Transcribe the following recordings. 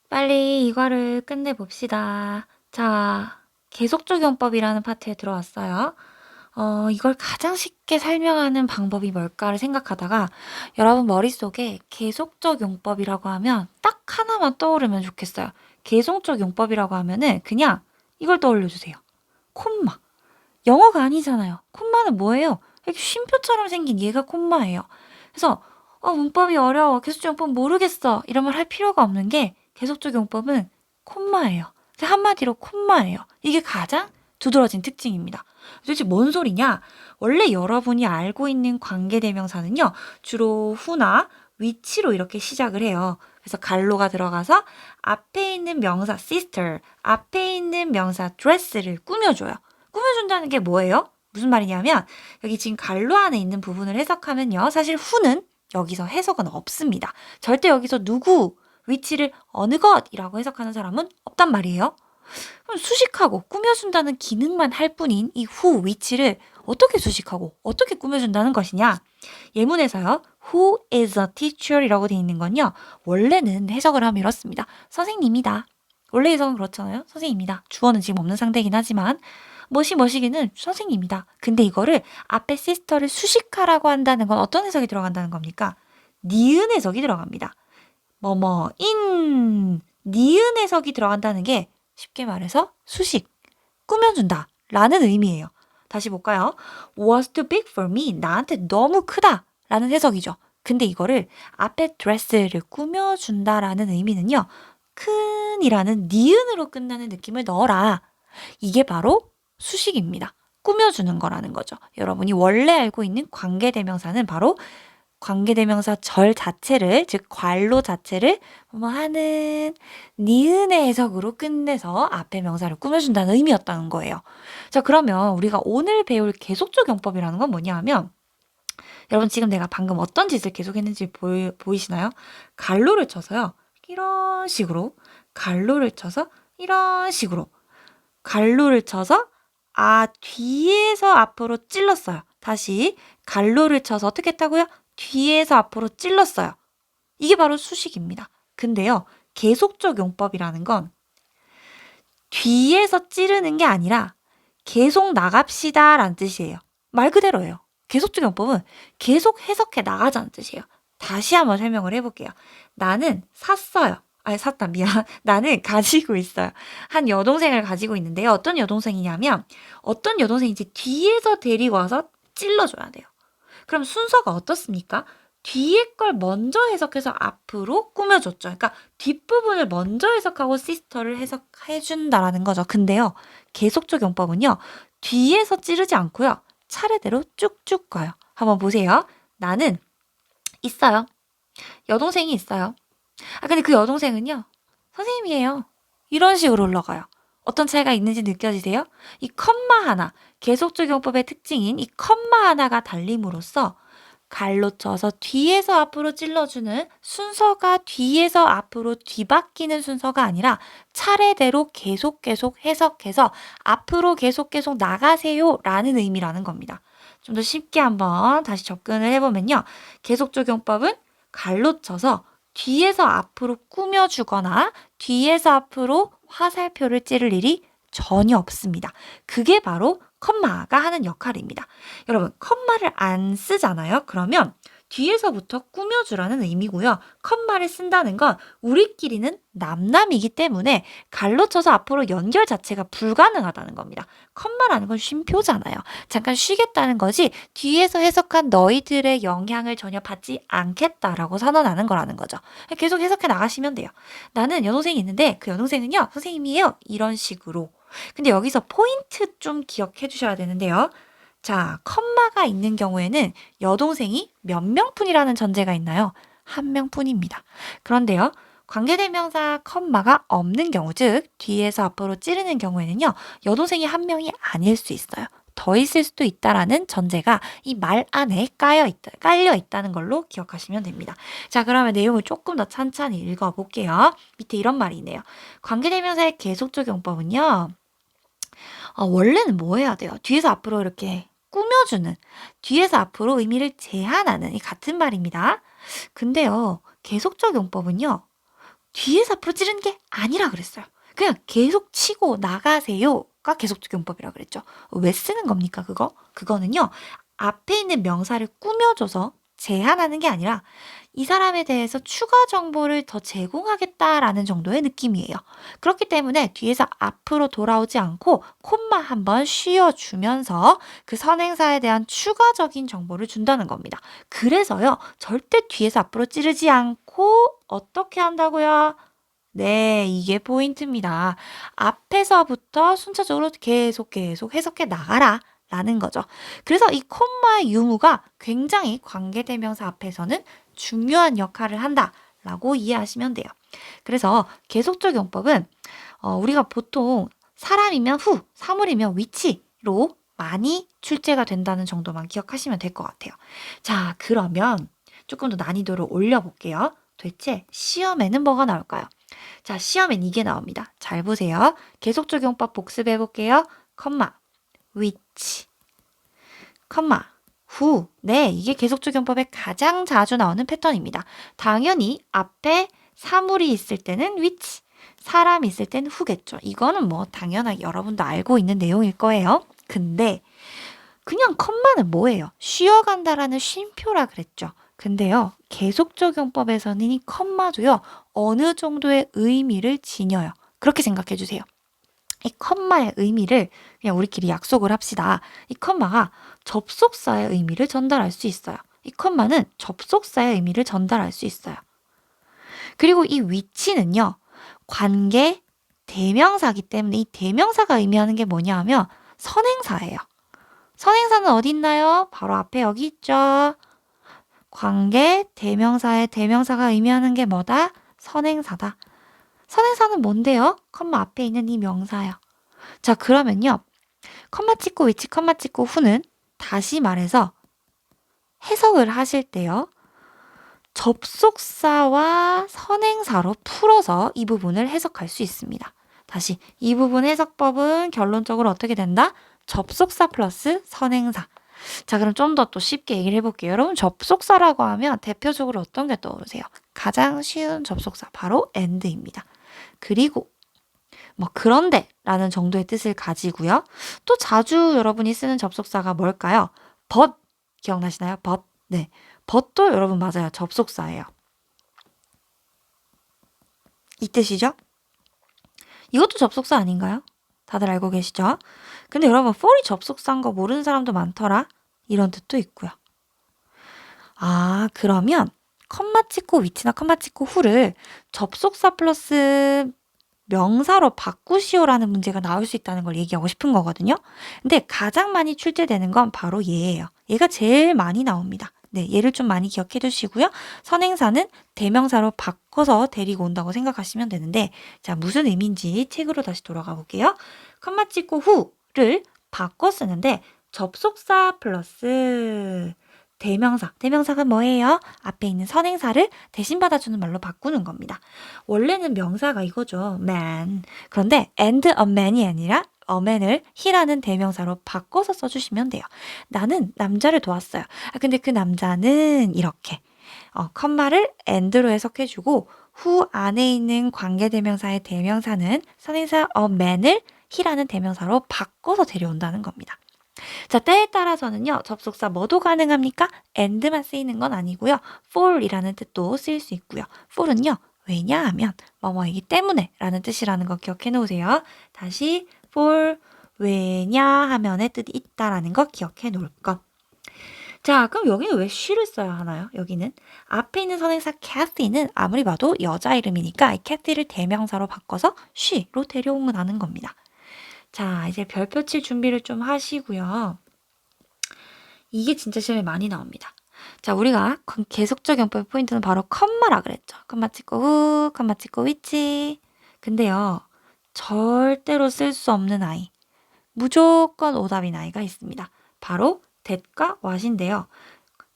빨리 이거를 끝내봅시다. 자, 계속적 용법이라는 파트에 들어왔어요. 이걸 가장 쉽게 설명하는 방법이 뭘까를 생각하다가 여러분 머릿속에 계속적 용법이라고 하면 딱 하나만 떠오르면 좋겠어요. 계속적 용법이라고 하면은 그냥 이걸 떠올려주세요. 콤마. 영어가 아니잖아요. 콤마는 뭐예요? 이렇게 쉼표처럼 생긴 얘가 콤마예요. 그래서 문법이 어려워. 계속적 용법 모르겠어. 이런 말 할 필요가 없는 게 계속적 용법은 콤마예요. 한마디로 콤마예요. 이게 가장 두드러진 특징입니다. 도대체 뭔 소리냐? 원래 여러분이 알고 있는 관계대명사는요. 주로 후나 위치로 이렇게 시작을 해요. 그래서 갈로가 들어가서 앞에 있는 명사 sister, 앞에 있는 명사 dress를 꾸며줘요. 꾸며준다는 게 뭐예요? 무슨 말이냐면 여기 지금 갈로 안에 있는 부분을 해석하면요. 사실 후는 여기서 해석은 없습니다. 절대 여기서 누구, 위치를 어느 것이라고 해석하는 사람은 없단 말이에요. 그럼 수식하고 꾸며준다는 기능만 할 뿐인 이 후, 위치를 어떻게 수식하고 어떻게 꾸며준다는 것이냐? 예문에서요. Who is a teacher? 이라고 되어 있는 건요. 원래는 해석을 하면 이렇습니다. 선생님이다. 원래 해석은 그렇잖아요. 선생님이다. 주어는 지금 없는 상태이긴 하지만 뭐시기는 선생님이다. 근데 이거를 앞에 시스터를 수식하라고 한다는 건 어떤 해석이 들어간다는 겁니까? 니은 해석이 들어갑니다. 뭐뭐인 니은 해석이 들어간다는 게 쉽게 말해서 수식, 꾸며준다 라는 의미예요. 다시 볼까요? was too big for me. 나한테 너무 크다 라는 해석이죠. 근데 이거를 앞에 dress를 꾸며준다라는 의미는요. 큰이라는 니은으로 끝나는 느낌을 넣어라. 이게 바로 수식입니다. 꾸며주는 거라는 거죠. 여러분이 원래 알고 있는 관계대명사는 바로 관계대명사 절 자체를, 즉 관로 자체를 하는 니은의 해석으로 끝내서 앞에 명사를 꾸며준다는 의미였다는 거예요. 자, 그러면 우리가 오늘 배울 계속적 용법이라는 건 뭐냐 하면 여러분 지금 내가 방금 어떤 짓을 계속했는지 보이시나요? 갈로를 쳐서요. 이런 식으로 갈로를 쳐서 이런 식으로 갈로를 쳐서 뒤에서 앞으로 찔렀어요. 다시 갈로를 쳐서 어떻게 했다고요? 뒤에서 앞으로 찔렀어요. 이게 바로 수식입니다. 근데요. 계속적 용법이라는 건 뒤에서 찌르는 게 아니라 계속 나갑시다 라는 뜻이에요. 말 그대로예요. 계속적 용법은 계속 해석해 나가자는 뜻이에요. 다시 한번 설명을 해볼게요. 나는 샀어요. 샀다. 미안. 나는 가지고 있어요. 한 여동생을 가지고 있는데요. 어떤 여동생이냐면 어떤 여동생인지 뒤에서 데리고 와서 찔러줘야 돼요. 그럼 순서가 어떻습니까? 뒤에 걸 먼저 해석해서 앞으로 꾸며줬죠. 그러니까 뒷부분을 먼저 해석하고 시스터를 해석해준다라는 거죠. 근데요. 계속적 용법은요. 뒤에서 찌르지 않고요. 차례대로 쭉쭉 가요. 한번 보세요. 나는 있어요. 여동생이 있어요. 근데 그 여동생은요. 선생님이에요. 이런 식으로 흘러가요. 어떤 차이가 있는지 느껴지세요? 이 컴마 하나, 계속적 용법의 특징인 이 컴마 하나가 달림으로써 갈로 쳐서 뒤에서 앞으로 찔러주는 순서가 뒤에서 앞으로 뒤바뀌는 순서가 아니라 차례대로 계속 해석해서 앞으로 계속 나가세요 라는 의미라는 겁니다. 좀 더 쉽게 한번 다시 접근을 해보면요. 계속적 용법은 갈로 쳐서 뒤에서 앞으로 꾸며주거나 뒤에서 앞으로 화살표를 찌를 일이 전혀 없습니다. 그게 바로 컴마가 하는 역할입니다. 여러분, 컴마를 안 쓰잖아요? 그러면 뒤에서부터 꾸며주라는 의미고요. 컴마를 쓴다는 건 우리끼리는 남남이기 때문에 갈로 쳐서 앞으로 연결 자체가 불가능하다는 겁니다. 컴마라는 건 쉼표잖아요. 잠깐 쉬겠다는 거지 뒤에서 해석한 너희들의 영향을 전혀 받지 않겠다라고 선언하는 거라는 거죠. 계속 해석해 나가시면 돼요. 나는 여동생이 있는데 그 여동생은요. 선생님이에요. 이런 식으로. 근데 여기서 포인트 좀 기억해 주셔야 되는데요. 자, 컴마가 있는 경우에는 여동생이 몇 명뿐이라는 전제가 있나요? 한 명뿐입니다. 그런데요. 관계대명사 컴마가 없는 경우, 즉 뒤에서 앞으로 찌르는 경우에는요. 여동생이 한 명이 아닐 수 있어요. 더 있을 수도 있다라는 전제가 이 말 안에 깔려 있다는 걸로 기억하시면 됩니다. 자, 그러면 내용을 조금 더 찬찬히 읽어볼게요. 밑에 이런 말이 있네요. 관계대명사의 계속적 용법은요. 원래는 뭐 해야 돼요? 뒤에서 앞으로 이렇게 꾸며주는, 뒤에서 앞으로 의미를 제한하는 이 같은 말입니다. 근데요, 계속적 용법은요, 뒤에서 앞으로 찌르는 게 아니라 그랬어요. 그냥 계속 치고 나가세요가 계속적용법이라 그랬죠. 왜 쓰는 겁니까, 그거? 그거는요, 앞에 있는 명사를 꾸며줘서 제한하는 게 아니라 이 사람에 대해서 추가 정보를 더 제공하겠다라는 정도의 느낌이에요. 그렇기 때문에 뒤에서 앞으로 돌아오지 않고 콤마 한번 쉬어주면서 그 선행사에 대한 추가적인 정보를 준다는 겁니다. 그래서요, 절대 뒤에서 앞으로 찌르지 않고 어떻게 한다고요? 네, 이게 포인트입니다. 앞에서부터 순차적으로 계속 해석해 나가라. 라는 거죠. 그래서 이 콤마의 유무가 굉장히 관계대명사 앞에서는 중요한 역할을 한다라고 이해하시면 돼요. 그래서 계속적 용법은 우리가 보통 사람이면 후, 사물이면 위치로 많이 출제가 된다는 정도만 기억하시면 될 것 같아요. 자, 그러면 조금 더 난이도를 올려볼게요. 도대체 시험에는 뭐가 나올까요? 자, 시험엔 이게 나옵니다. 잘 보세요. 계속적용법 복습해 볼게요. 컴마, which, 컴마, who. 네, 이게 계속적용법에 가장 자주 나오는 패턴입니다. 당연히 앞에 사물이 있을 때는 which, 사람이 있을 때는 who겠죠. 이거는 뭐 당연하게 여러분도 알고 있는 내용일 거예요. 근데 그냥 컴마는 뭐예요? 쉬어간다라는 쉼표라 그랬죠. 근데요, 계속적용법에서는 이 컴마도요, 어느 정도의 의미를 지녀요. 그렇게 생각해 주세요. 이 컴마의 의미를 그냥 우리끼리 약속을 합시다. 이 컴마가 접속사의 의미를 전달할 수 있어요. 이 컴마는 접속사의 의미를 전달할 수 있어요. 그리고 이 위치는요, 관계 대명사기 때문에 이 대명사가 의미하는 게 뭐냐 하면 선행사예요. 선행사는 어디 있나요? 바로 앞에 여기 있죠. 관계 대명사의 대명사가 의미하는 게 뭐다? 선행사다. 선행사는 뭔데요? 컴마 앞에 있는 이 명사요. 자, 그러면요. 컴마 찍고 위치, 컴마 찍고 후는 다시 말해서 해석을 하실 때요. 접속사와 선행사로 풀어서 이 부분을 해석할 수 있습니다. 다시 이 부분 해석법은 결론적으로 어떻게 된다? 접속사 플러스 선행사. 자, 그럼 좀 더 또 쉽게 얘기를 해볼게요. 여러분, 접속사라고 하면 대표적으로 어떤 게 떠오르세요? 가장 쉬운 접속사, 바로 and입니다. 그리고 뭐 그런데 라는 정도의 뜻을 가지고요. 또 자주 여러분이 쓰는 접속사가 뭘까요? but 기억나시나요? but. 네. but도 여러분 맞아요. 접속사예요. 이 뜻이죠? 이것도 접속사 아닌가요? 다들 알고 계시죠? 근데 여러분 for이 접속사인 거 모르는 사람도 많더라. 이런 뜻도 있고요. 아, 그러면 컴마 찍고 위치나 컴마 찍고 후를 접속사 플러스 명사로 바꾸시오라는 문제가 나올 수 있다는 걸 얘기하고 싶은 거거든요. 근데 가장 많이 출제되는 건 바로 얘예요. 얘가 제일 많이 나옵니다. 네, 얘를 좀 많이 기억해 두시고요. 선행사는 대명사로 바꿔서 데리고 온다고 생각하시면 되는데, 자, 무슨 의미인지 책으로 다시 돌아가 볼게요. 컴마 찍고 후를 바꿔 쓰는데 접속사 플러스 대명사. 대명사가 뭐예요? 앞에 있는 선행사를 대신 받아주는 말로 바꾸는 겁니다. 원래는 명사가 이거죠. man. 그런데 and a man이 아니라 a man을 he라는 대명사로 바꿔서 써주시면 돼요. 나는 남자를 도왔어요. 근데 그 남자는 이렇게 컴마를 and로 해석해주고 who 안에 있는 관계대명사의 대명사는 선행사 a man을 he라는 대명사로 바꿔서 데려온다는 겁니다. 자, 때에 따라서는요, 접속사 뭐도 가능합니까? and만 쓰이는 건 아니고요. for이라는 뜻도 쓰일 수 있고요. for은요, 왜냐하면 뭐뭐이기 때문에 라는 뜻이라는 거 기억해 놓으세요. 다시 for, 왜냐하면의 뜻이 있다라는 거 기억해 놓을 것. 자, 그럼 여기는 왜 she를 써야 하나요? 여기는 앞에 있는 선행사 Kathy는 아무리 봐도 여자 이름이니까 이 Kathy를 대명사로 바꿔서 she로 데려오는 겁니다. 자, 이제 별표 칠 준비를 좀 하시고요. 이게 진짜 시험에 많이 나옵니다. 자, 우리가 계속적 용법의 포인트는 바로 컴마라 그랬죠. 컴마 찍고 후, 컴마 찍고 위치. 근데요, 절대로 쓸 수 없는 아이, 무조건 오답인 아이가 있습니다. 바로 that과 what인데요.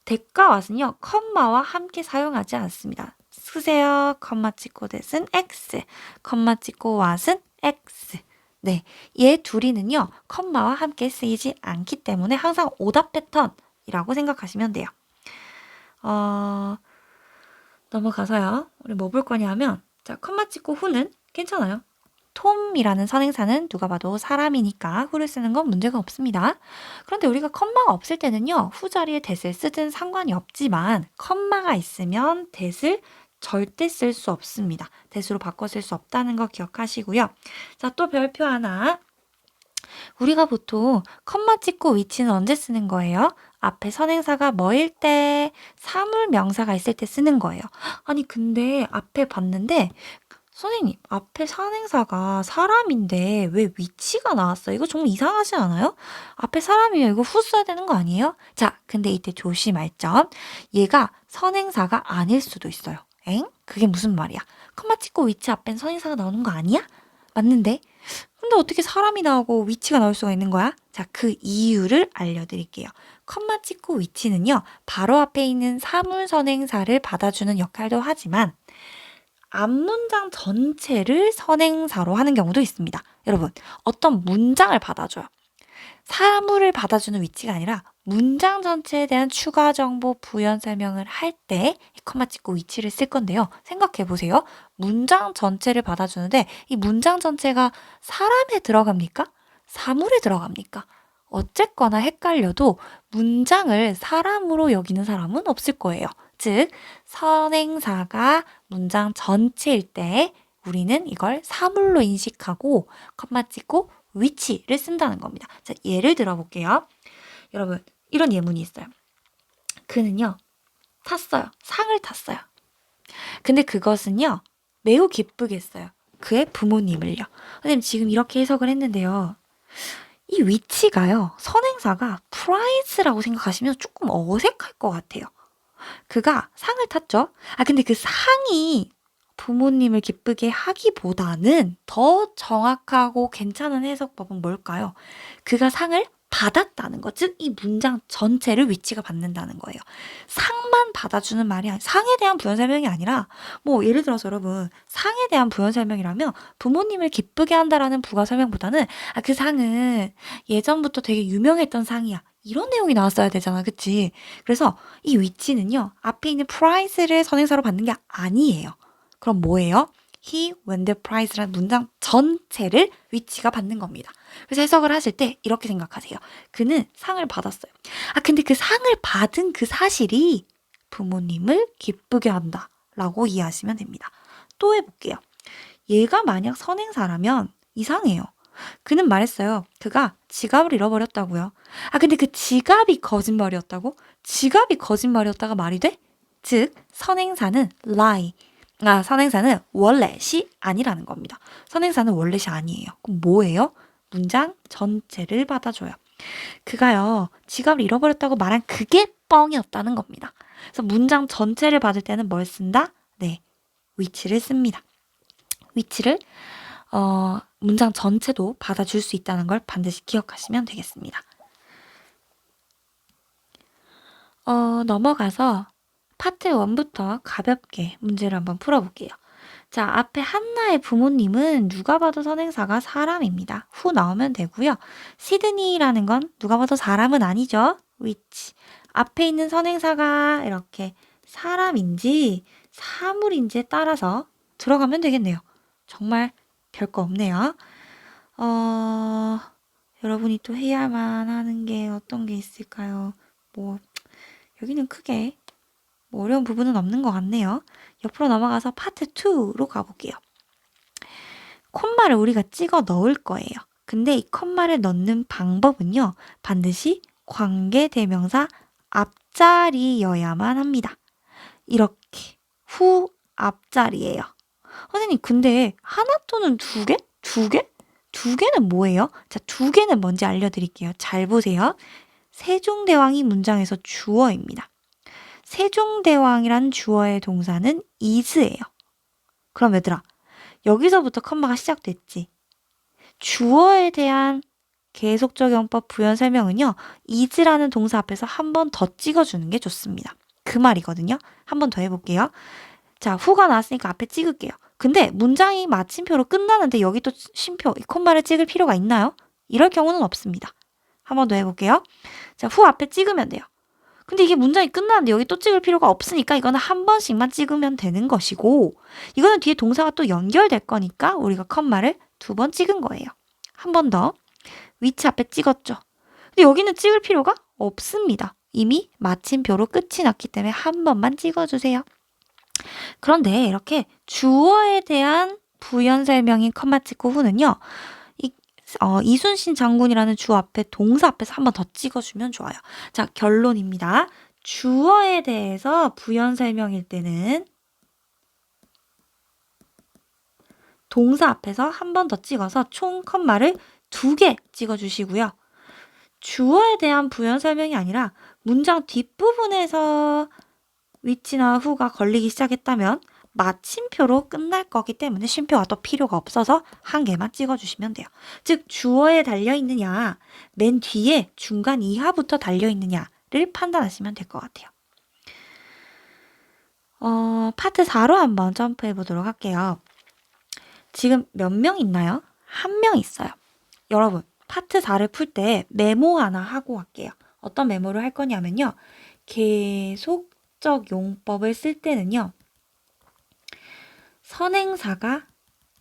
that과 what은요, 컴마와 함께 사용하지 않습니다. 쓰세요. 컴마 찍고 that은 x, 컴마 찍고 what은 x. 네, 얘 둘이는요, 컴마와 함께 쓰이지 않기 때문에 항상 오답 패턴이라고 생각하시면 돼요. 넘어가서요. 우리 뭐 볼 거냐 하면 자, 컴마 찍고 who는 괜찮아요. 톰이라는 선행사는 누가 봐도 사람이니까 who를 쓰는 건 문제가 없습니다. 그런데 우리가 컴마가 없을 때는요. who 자리에 that을 쓰든 상관이 없지만 컴마가 있으면 that을 절대 쓸 수 없습니다. that으로 바꿔 쓸 수 없다는 거 기억하시고요. 자, 또 별표 하나. 우리가 보통 컴마 찍고 위치는 언제 쓰는 거예요? 앞에 선행사가 뭐일 때, 사물 명사가 있을 때 쓰는 거예요. 아니 근데 앞에 봤는데 선생님 앞에 선행사가 사람인데 왜 위치가 나왔어요? 이거 정말 이상하지 않아요? 앞에 사람이면 이거 후 써야 되는 거 아니에요? 자, 근데 이때 조심할 점. 얘가 선행사가 아닐 수도 있어요. 엥? 그게 무슨 말이야? 컴마 찍고 위치 앞엔 선행사가 나오는 거 아니야? 맞는데? 근데 어떻게 사람이 나오고 위치가 나올 수가 있는 거야? 자, 그 이유를 알려드릴게요. 컴마 찍고 위치는요, 바로 앞에 있는 사물선행사를 받아주는 역할도 하지만 앞문장 전체를 선행사로 하는 경우도 있습니다. 여러분, 어떤 문장을 받아줘요. 사물을 받아주는 위치가 아니라 문장 전체에 대한 추가 정보 부연 설명을 할 때 컴마 찍고 위치를 쓸 건데요. 생각해 보세요. 문장 전체를 받아주는데 이 문장 전체가 사람에 들어갑니까? 사물에 들어갑니까? 어쨌거나 헷갈려도 문장을 사람으로 여기는 사람은 없을 거예요. 즉, 선행사가 문장 전체일 때 우리는 이걸 사물로 인식하고 컴마 찍고 위치를 쓴다는 겁니다. 자, 예를 들어볼게요. 여러분, 이런 예문이 있어요. 그는요, 탔어요. 상을 탔어요. 근데 그것은요, 매우 기쁘겠어요. 그의 부모님을요. 선생님, 지금 이렇게 해석을 했는데요. 이 위치가요, 선행사가 prize라고 생각하시면 조금 어색할 것 같아요. 그가 상을 탔죠. 근데 그 상이 부모님을 기쁘게 하기보다는 더 정확하고 괜찮은 해석법은 뭘까요? 그가 상을 받았다는 것, 즉 이 문장 전체를 위치가 받는다는 거예요. 상만 받아주는 말이 상에 대한 부연 설명이 아니라 뭐 예를 들어서 여러분 상에 대한 부연 설명이라면 부모님을 기쁘게 한다라는 부가 설명보다는 그 상은 예전부터 되게 유명했던 상이야. 이런 내용이 나왔어야 되잖아. 그치? 그래서 이 위치는요. 앞에 있는 prize를 선행사로 받는 게 아니에요. 그럼 뭐예요? He won the prize라는 문장 전체를 위치가 받는 겁니다. 그래서 해석을 하실 때 이렇게 생각하세요. 그는 상을 받았어요. 근데 그 상을 받은 그 사실이 부모님을 기쁘게 한다 라고 이해하시면 됩니다. 또 해볼게요. 얘가 만약 선행사라면 이상해요. 그는 말했어요. 그가 지갑을 잃어버렸다고요. 근데 그 지갑이 거짓말이었다고? 지갑이 거짓말이었다가 말이 돼? 즉, 선행사는 lie. 선행사는 원래시 아니라는 겁니다. 선행사는 원래시 아니에요. 그럼 뭐예요? 문장 전체를 받아줘요. 그가요, 지갑을 잃어버렸다고 말한 그게 뻥이었다는 겁니다. 그래서 문장 전체를 받을 때는 뭘 쓴다? 네, 위치를 씁니다. 위치를 문장 전체도 받아줄 수 있다는 걸 반드시 기억하시면 되겠습니다. 넘어가서 파트 1부터 가볍게 문제를 한번 풀어볼게요. 자, 앞에 한나의 부모님은 누가 봐도 선행사가 사람입니다. 후 나오면 되고요. 시드니라는 건 누가 봐도 사람은 아니죠. which. 앞에 있는 선행사가 이렇게 사람인지 사물인지에 따라서 들어가면 되겠네요. 정말 별거 없네요. 여러분이 또 해야만 하는 게 어떤 게 있을까요? 여기는 크게 어려운 부분은 없는 것 같네요. 옆으로 넘어가서 파트 2로 가볼게요. 콤마를 우리가 찍어 넣을 거예요. 근데 이 콤마를 넣는 방법은요. 반드시 관계대명사 앞자리여야만 합니다. 이렇게 후 앞자리예요. 선생님 근데 하나 또는 두 개? 두 개? 두 개는 뭐예요? 자, 두 개는 뭔지 알려드릴게요. 잘 보세요. 세종대왕이 문장에서 주어입니다. 세종대왕이란 주어의 동사는 is예요. 그럼 얘들아, 여기서부터 컴마가 시작됐지. 주어에 대한 계속적 용법 부연 설명은요. is라는 동사 앞에서 한 번 더 찍어주는 게 좋습니다. 그 말이거든요. 한 번 더 해볼게요. 자, 후가 나왔으니까 앞에 찍을게요. 근데 문장이 마침표로 끝나는데 여기 또 쉼표, 이 콤마를 찍을 필요가 있나요? 이럴 경우는 없습니다. 한 번 더 해볼게요. 자, 후 앞에 찍으면 돼요. 근데 이게 문장이 끝나는데 여기 또 찍을 필요가 없으니까 이거는 한 번씩만 찍으면 되는 것이고, 이거는 뒤에 동사가 또 연결될 거니까 우리가 컴마를 2번 찍은 거예요. 한 번 더. which 앞에 찍었죠. 근데 여기는 찍을 필요가 없습니다. 이미 마침표로 끝이 났기 때문에 한 번만 찍어주세요. 그런데 이렇게 주어에 대한 부연 설명인 컴마 찍고 후는요, 이순신 장군이라는 주어 앞에 동사 앞에서 한 번 더 찍어주면 좋아요. 자, 결론입니다. 주어에 대해서 부연 설명일 때는 동사 앞에서 한 번 더 찍어서 총 컴마를 2개 찍어주시고요. 주어에 대한 부연 설명이 아니라 문장 뒷부분에서 which나 who가 걸리기 시작했다면 마침표로 끝날 거기 때문에 쉼표가 또 필요가 없어서 한 개만 찍어주시면 돼요. 즉 주어에 달려있느냐, 맨 뒤에 중간 이하부터 달려있느냐를 판단하시면 될 것 같아요. 파트 4로 한번 점프해 보도록 할게요. 지금 몇 명 있나요? 1명 있어요. 여러분, 파트 4를 풀 때 메모 하나 하고 갈게요. 어떤 메모를 할 거냐면요. 계속적 용법을 쓸 때는요. 선행사가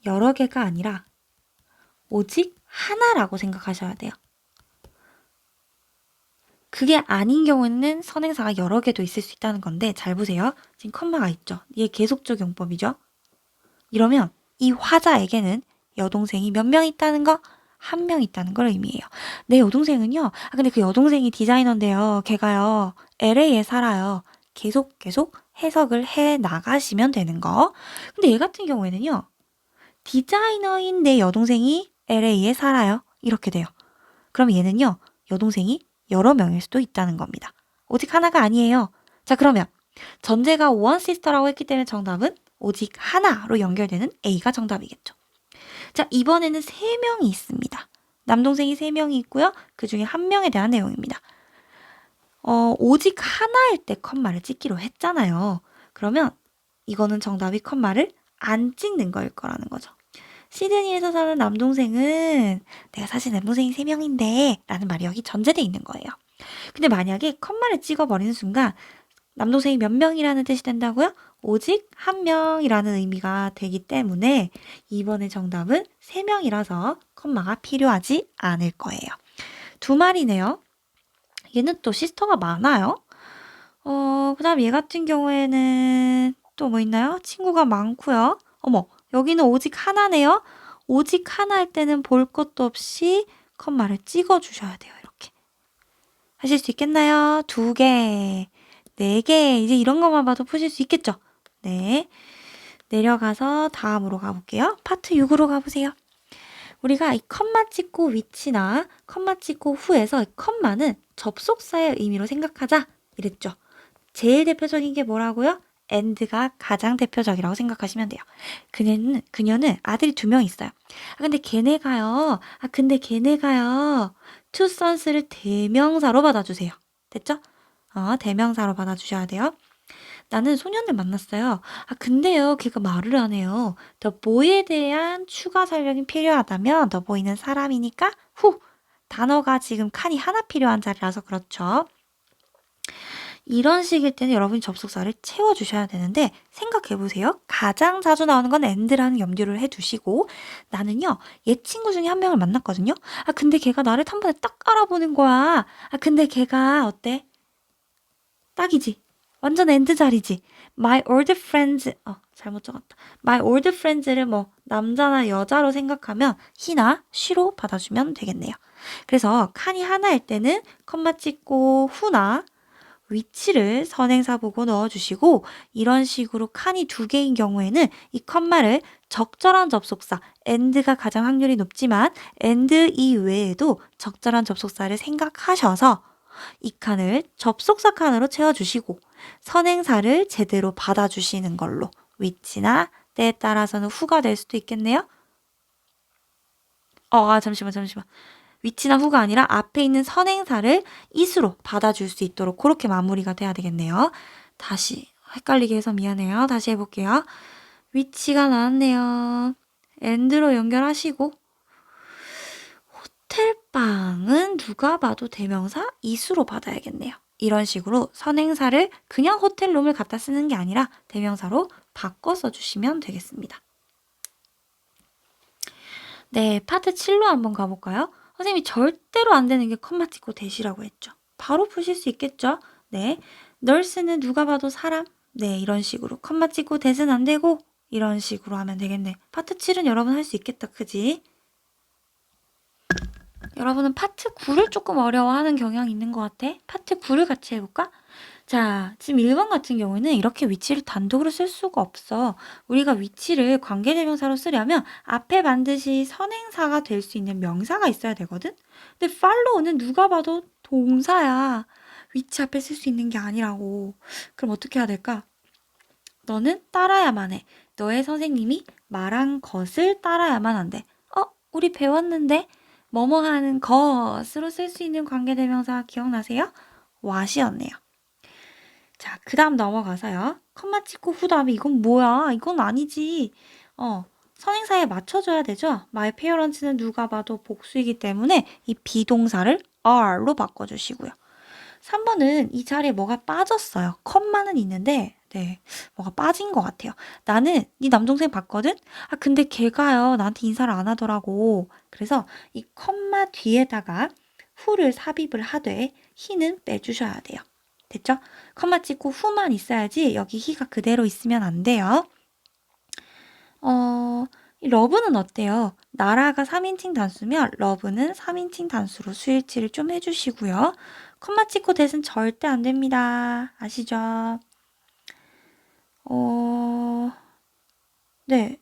여러 개가 아니라 오직 하나라고 생각하셔야 돼요. 그게 아닌 경우에는 선행사가 여러 개도 있을 수 있다는 건데, 잘 보세요. 지금 컴마가 있죠. 이게 계속적 용법이죠. 이러면 이 화자에게는 여동생이 몇 명 있다는 거? 1명 있다는 걸 의미해요. 내 여동생은요. 근데 그 여동생이 디자이너인데요. 걔가요. LA에 살아요. 계속 해석을 해 나가시면 되는 거. 근데 얘 같은 경우에는요. 디자이너인 내 여동생이 LA에 살아요. 이렇게 돼요. 그럼 얘는요. 여동생이 여러 명일 수도 있다는 겁니다. 오직 하나가 아니에요. 자, 그러면 전제가 one sister라고 했기 때문에 정답은 오직 하나로 연결되는 A가 정답이겠죠. 자, 이번에는 3명이 있습니다. 남동생이 3명이 있고요. 그 중에 1명에 대한 내용입니다. 오직 하나일 때 컴마를 찍기로 했잖아요. 그러면 이거는 정답이 컴마를 안 찍는 거일 거라는 거죠. 시드니에서 사는 남동생은 내가 사실 남동생이 3명인데 라는 말이 여기 전제되어 있는 거예요. 근데 만약에 컴마를 찍어버리는 순간 남동생이 몇 명이라는 뜻이 된다고요? 오직 1명이라는 의미가 되기 때문에 이번에 정답은 3명이라서 컴마가 필요하지 않을 거예요. 2마리네요. 얘는 또 시스터가 많아요. 그 다음 얘 같은 경우에는 또 뭐 있나요? 친구가 많고요. 어머, 여기는 오직 하나네요. 오직 하나일 때는 볼 것도 없이 컴마를 찍어주셔야 돼요. 이렇게. 하실 수 있겠나요? 2개, 4개, 이제 이런 것만 봐도 푸실 수 있겠죠? 네. 내려가서 다음으로 가볼게요. 파트 6으로 가보세요. 우리가 이 컴마 찍고 위치나 컴마 찍고 후에서 컴마는 접속사의 의미로 생각하자 이랬죠. 제일 대표적인 게 뭐라고요? and가 가장 대표적이라고 생각하시면 돼요. 그녀는 아들이 2명 있어요. 근데 걔네가요. two sons를 대명사로 받아주세요. 됐죠? 대명사로 받아주셔야 돼요. 나는 소년을 만났어요. 근데요, 걔가 말을 안 해요. The boy에 대한 추가 설명이 필요하다면 the boy는 사람이니까 단어가 지금 칸이 하나 필요한 자리라서 그렇죠. 이런 식일 때는 여러분이 접속사를 채워주셔야 되는데 생각해보세요. 가장 자주 나오는 건 and라는 염두를 해두시고 나는요. 얘 친구 중에 1명을 만났거든요. 근데 걔가 나를 한 번에 딱 알아보는 거야. 근데 걔가 어때? 딱이지. 완전 and 자리지. My old friends. 잘못 적었다. My old friends를 뭐 남자나 여자로 생각하면 he나 she로 받아주면 되겠네요. 그래서 칸이 하나일 때는 컴마 찍고 who나 which를 선행사 보고 넣어주시고 이런 식으로 칸이 2개인 경우에는 이 컴마를 적절한 접속사 and가 가장 확률이 높지만 and 이외에도 적절한 접속사를 생각하셔서 이 칸을 접속사 칸으로 채워주시고 선행사를 제대로 받아주시는 걸로 which나 때에 따라서는 who가 될 수도 있겠네요. 잠시만. which나 who가 아니라 앞에 있는 선행사를 is로 받아줄 수 있도록 그렇게 마무리가 돼야 되겠네요. 다시 헷갈리게 해서 미안해요. 다시 해볼게요. which가 나왔네요. and로 연결하시고 호텔방은 누가 봐도 대명사 is로 받아야겠네요. 이런 식으로 선행사를 그냥 호텔룸을 갖다 쓰는 게 아니라 대명사로 바꿔 써주시면 되겠습니다. 네, 파트 7로 한번 가볼까요? 선생님이 절대로 안 되는 게 컴마 찍고 대시라고 했죠. 바로 푸실 수 있겠죠? 네, 널스는 누가 봐도 사람? 네, 이런 식으로 컴마 찍고 대는 안 되고 이런 식으로 하면 되겠네. 파트 7은 여러분 할 수 있겠다, 그지? 여러분은 파트 9를 조금 어려워하는 경향이 있는 것 같아. 파트 9를 같이 해볼까? 자, 지금 1번 같은 경우에는 이렇게 위치를 단독으로 쓸 수가 없어. 우리가 위치를 관계대명사로 쓰려면 앞에 반드시 선행사가 될 수 있는 명사가 있어야 되거든? 근데 follow는 누가 봐도 동사야. 위치 앞에 쓸 수 있는 게 아니라고. 그럼 어떻게 해야 될까? 너는 따라야만 해. 너의 선생님이 말한 것을 따라야만 한대. 우리 배웠는데? 뭐뭐 하는 것으로 쓸 수 있는 관계대명사 기억나세요? what이었네요. 자, 그 다음 넘어가서요. 컴마 찍고 후 다음에 이건 뭐야? 이건 아니지. 선행사에 맞춰줘야 되죠? My parents는 누가 봐도 복수이기 때문에 이 비동사를 are로 바꿔주시고요. 3번은 이 자리에 뭐가 빠졌어요. 컴마는 있는데 네, 뭐가 빠진 것 같아요. 나는 네 남동생 봤거든? 근데 걔가요. 나한테 인사를 안 하더라고. 그래서 이 컴마 뒤에다가 후를 삽입을 하되 히는 빼주셔야 돼요. 됐죠? 컴마 찍고 후만 있어야지 여기 히가 그대로 있으면 안 돼요. 이 러브는 어때요? 나라가 3인칭 단수면 러브는 3인칭 단수로 수일치를 좀 해주시고요. 컴마 찍고 대은 절대 안 됩니다. 아시죠? 네.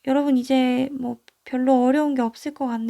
여러분 이제 뭐 별로 어려운 게 없을 것 같네요.